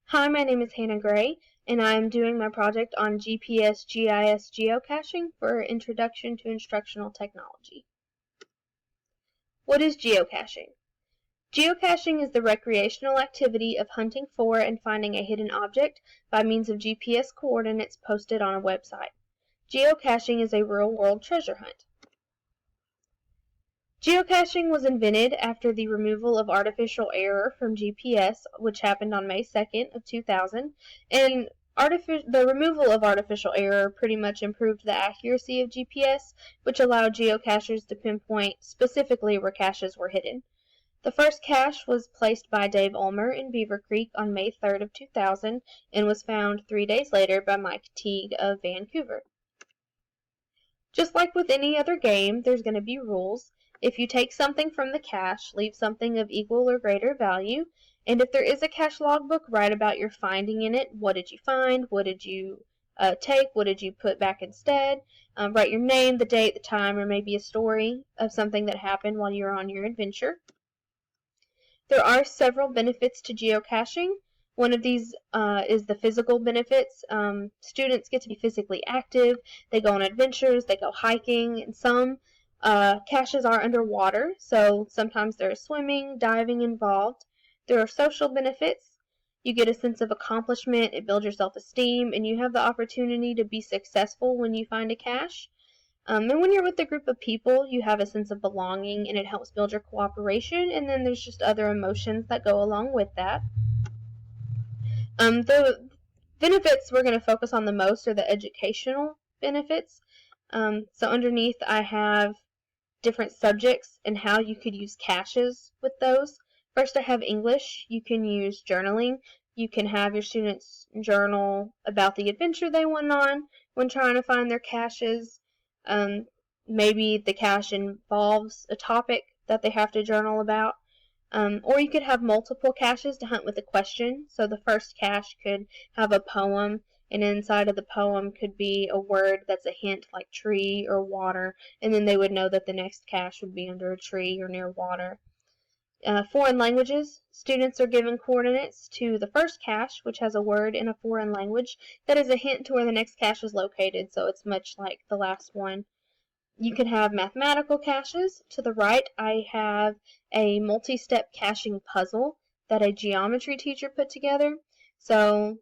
Hi, my name is Hannah Gray, and I am doing my project on GPS GIS geocaching for Introduction to Instructional Technology. What is geocaching? Geocaching is the recreational activity of hunting for and finding a hidden object by means of GPS coordinates posted on a website. Geocaching is a real-world treasure hunt. Geocaching was invented after the removal of artificial error from GPS, which happened on May 2nd of 2000, and the removal of artificial error pretty much improved the accuracy of GPS, which allowed geocachers to pinpoint specifically where caches were hidden. The first cache was placed by Dave Ulmer in Beaver Creek on May 3rd of 2000 and was found 3 days later by Mike Teague of Vancouver. Just like with any other game, there's going to be rules. If you take something from the cache, leave something of equal or greater value, and if there is a cache logbook, write about your finding in it. What did you find? What did you take? What did you put back instead? Write your name, the date, the time, or maybe a story of something that happened while you were on your adventure. There are several benefits to geocaching. One of these is the physical benefits. Students get to be physically active. They go on adventures. They go hiking. And some caches are underwater, so sometimes there's swimming, diving involved. There are social benefits. You get a sense of accomplishment. It builds your self-esteem, and you have the opportunity to be successful when you find a cache. And when you're with a group of people, you have a sense of belonging, and it helps build your cooperation, and then there's just other emotions that go along with that. The benefits we're going to focus on the most are the educational benefits. So underneath I have different subjects and how you could use caches with those. First I have English. You can use journaling. You can have your students journal about the adventure they went on when trying to find their caches. Maybe the cache involves a topic that they have to journal about. Or you could have multiple caches to hunt with a question. So the first cache could have a poem, and inside of the poem could be a word that's a hint like tree or water, and then they would know that the next cache would be under a tree or near water. Foreign languages. Students are given coordinates to the first cache, which has a word in a foreign language that is a hint to where the next cache is located, so it's much like the last one. You can have mathematical caches. To the right, I have a multi-step caching puzzle that a geometry teacher put together. So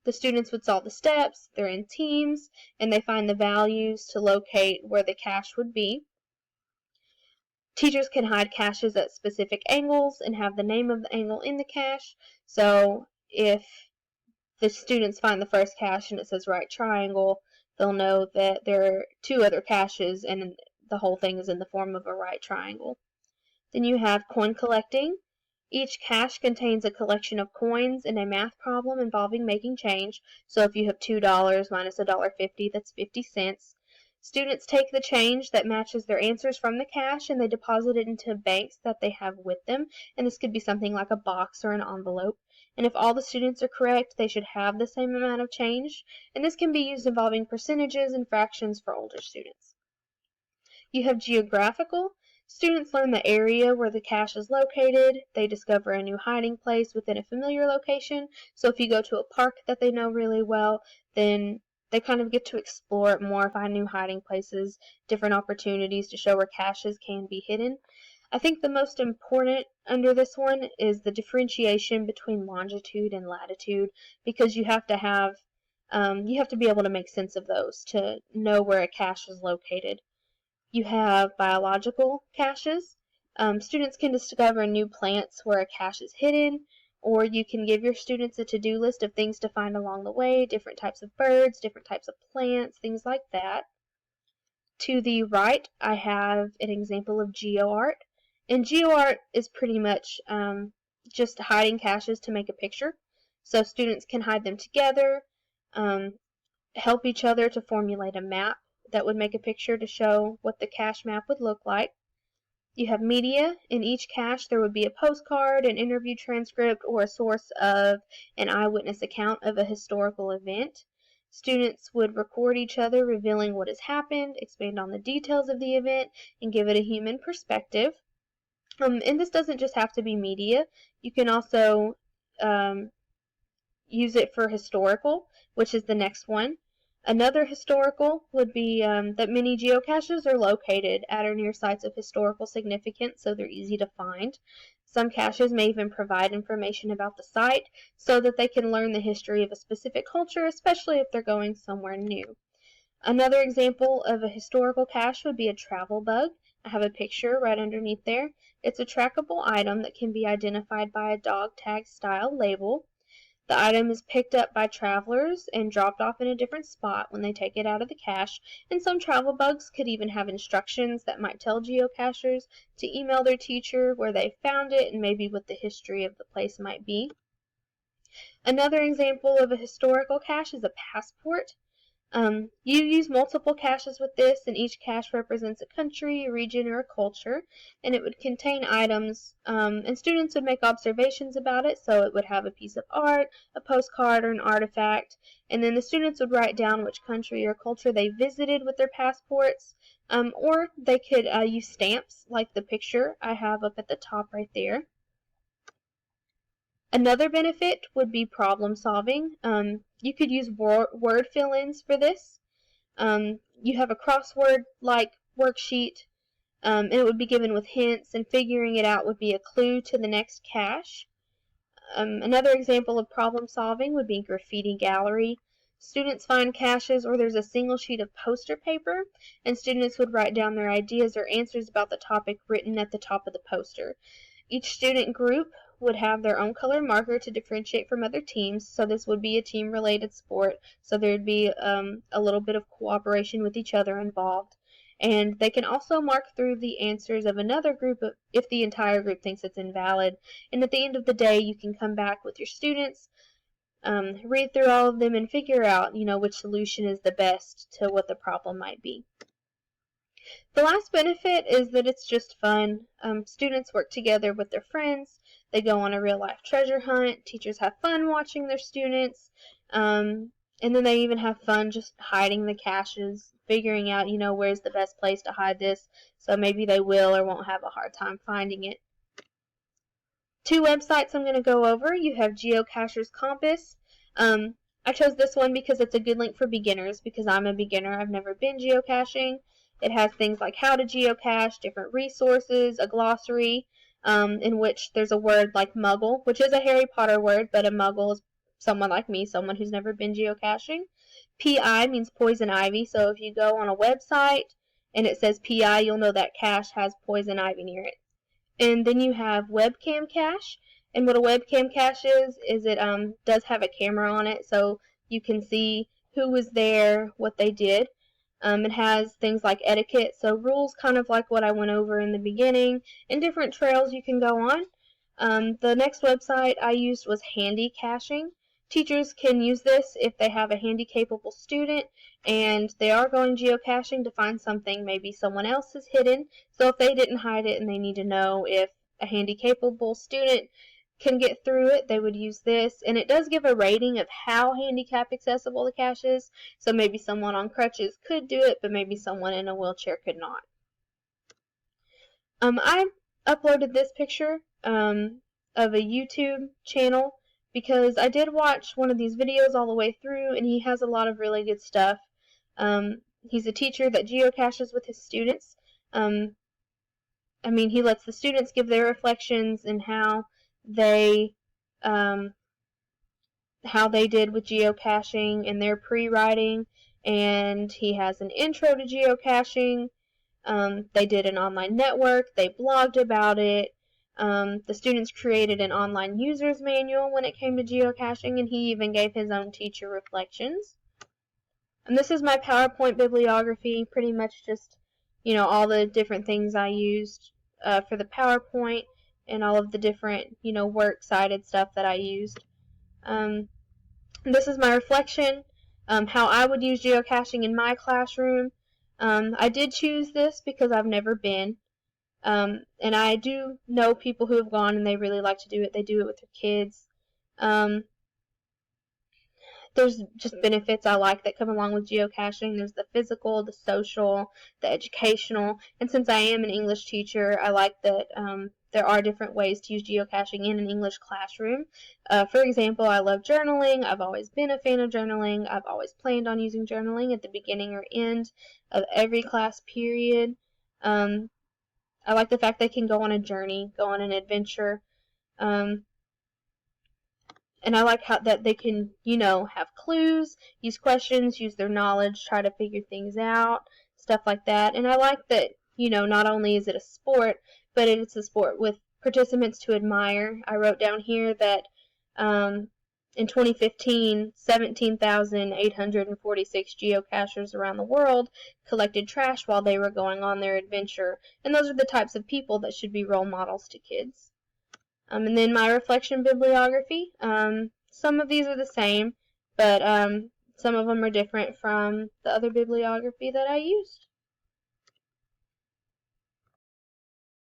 the students would solve the steps, they're in teams, and they find the values to locate where the cache would be. Teachers can hide caches at specific angles and have the name of the angle in the cache. So if the students find the first cache and it says right triangle, they'll know that there are two other caches and the whole thing is in the form of a right triangle. Then you have coin collecting. Each cache contains a collection of coins and a math problem involving making change. So if you have $2 minus $1.50, that's 50 cents. Students take the change that matches their answers from the cache and they deposit it into banks that they have with them. And this could be something like a box or an envelope. And if all the students are correct, they should have the same amount of change. And this can be used involving percentages and fractions for older students. You have geographical. Students learn the area where the cache is located. They discover a new hiding place within a familiar location. So if you go to a park that they know really well, then they kind of get to explore it more, find new hiding places, different opportunities to show where caches can be hidden. I think the most important under this one is the differentiation between longitude and latitude, because you have to be able to make sense of those to know where a cache is located. You have biological caches. Students can discover new plants where a cache is hidden, or you can give your students a to-do list of things to find along the way, different types of birds, different types of plants, things like that. To the right, I have an example of GeoArt. And GeoArt is pretty much just hiding caches to make a picture. So students can hide them together, help each other to formulate a map that would make a picture to show what the cache map would look like. You have media. In each cache there would be a postcard, an interview transcript, or a source of an eyewitness account of a historical event. Students would record each other revealing what has happened, expand on the details of the event, and give it a human perspective. And this doesn't just have to be media. You can also use it for historical, which is the next one. Another historical would be that many geocaches are located at or near sites of historical significance, so they're easy to find. Some caches may even provide information about the site so that they can learn the history of a specific culture, especially if they're going somewhere new. Another example of a historical cache would be a travel bug. I have a picture right underneath there. It's a trackable item that can be identified by a dog tag style label. The item is picked up by travelers and dropped off in a different spot when they take it out of the cache, and some travel bugs could even have instructions that might tell geocachers to email their teacher where they found it and maybe what the history of the place might be. Another example of a historical cache is a passport. You use multiple caches with this, and each cache represents a country, a region, or a culture, and it would contain items, and students would make observations about it, so it would have a piece of art, a postcard, or an artifact, and then the students would write down which country or culture they visited with their passports, or they could use stamps, like the picture I have up at the top right there. Another benefit would be problem solving. You could use word fill-ins for this. You have a crossword-like worksheet, and it would be given with hints, and figuring it out would be a clue to the next cache. Another example of problem solving would be graffiti gallery. Students find caches or there's a single sheet of poster paper, and students would write down their ideas or answers about the topic written at the top of the poster. Each student group would have their own color marker to differentiate from other teams, so this would be a team-related sport, so there'd be a little bit of cooperation with each other involved. And they can also mark through the answers of another group if the entire group thinks it's invalid. And at the end of the day, you can come back with your students, read through all of them, and figure out, which solution is the best to what the problem might be. The last benefit is that it's just fun. Students work together with their friends. They go on a real-life treasure hunt. Teachers have fun watching their students. And then they even have fun just hiding the caches, figuring out, where's the best place to hide this, so maybe they will or won't have a hard time finding it. Two websites I'm going to go over. You have Geocacher's Compass. I chose this one because it's a good link for beginners, because I'm a beginner. I've never been geocaching. It has things like how to geocache, different resources, a glossary, in which there's a word like muggle, which is a Harry Potter word, but a muggle is someone like me, someone who's never been geocaching. PI means poison ivy, so if you go on a website and it says PI, you'll know that cache has poison ivy near it. And then you have webcam cache, and what a webcam cache is it does have a camera on it, so you can see who was there, what they did. It has things like etiquette, so rules kind of like what I went over in the beginning, and different trails you can go on. The next website I used was Handy Caching. Teachers can use this if they have a handy-capable student and they are going geocaching to find something maybe someone else has hidden. So if they didn't hide it and they need to know if a handy-capable student can get through it, they would use this. And it does give a rating of how handicap accessible the cache is. So maybe someone on crutches could do it, but maybe someone in a wheelchair could not. I uploaded this picture of a YouTube channel because I did watch one of these videos all the way through, and he has a lot of really good stuff. He's a teacher that geocaches with his students. He lets the students give their reflections and how they did with geocaching and their pre-writing, and he has an intro to geocaching. They did an online network, they blogged about it. The students created an online user's manual when it came to geocaching, and he even gave his own teacher reflections. And this is my PowerPoint bibliography, pretty much just, all the different things I used for the PowerPoint and all of the different, works-cited stuff that I used. This is my reflection, how I would use geocaching in my classroom. I did choose this because I've never been. And I do know people who have gone and they really like to do it. They do it with their kids. there's just benefits I like that come along with geocaching. There's the physical, the social, the educational, and since I am an English teacher, I like that there are different ways to use geocaching in an English classroom. For example, I love journaling. I've always been a fan of journaling. I've always planned on using journaling at the beginning or end of every class period. I like the fact they can go on a journey, go on an adventure. And I like how that they can, have clues, use questions, use their knowledge, try to figure things out, stuff like that. And I like that, not only is it a sport, but it's a sport with participants to admire. I wrote down here that in 2015, 17,846 geocachers around the world collected trash while they were going on their adventure. And those are the types of people that should be role models to kids. And then my reflection bibliography. Some of these are the same, but some of them are different from the other bibliography that I used.